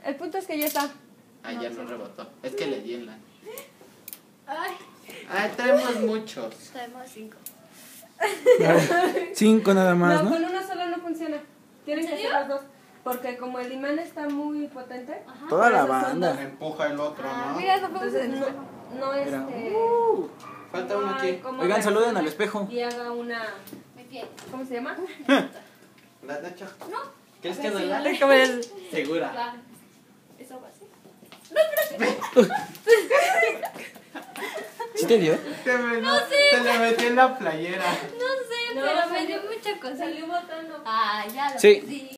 El punto es que ya está. Ah, ya no rebotó. Es que le di en la... Ay, Ay, tenemos muchos. tenemos 5. 5 nada más, No, ¿no? con una sola no funciona. Tienen que ser las dos. Porque como el imán está muy potente. Ajá. Toda la por eso son banda. Empuja el otro, ¿no? Mira, eso fue Entonces, un no Falta uno aquí. como Oigan, saluden reaccione al espejo. Y haga una... Me fiel. ¿Cómo se llama? ¿La Nacho? No. ¿Quieres A que ver si duela? duele. ¿Cómo es? Segura. Claro. Eso va así. ¿Sí te dio? Se le metió en la playera. No sé, No, pero me salió- dio mucha cosa. Salió botando. Ah, ya lo Sí. sí.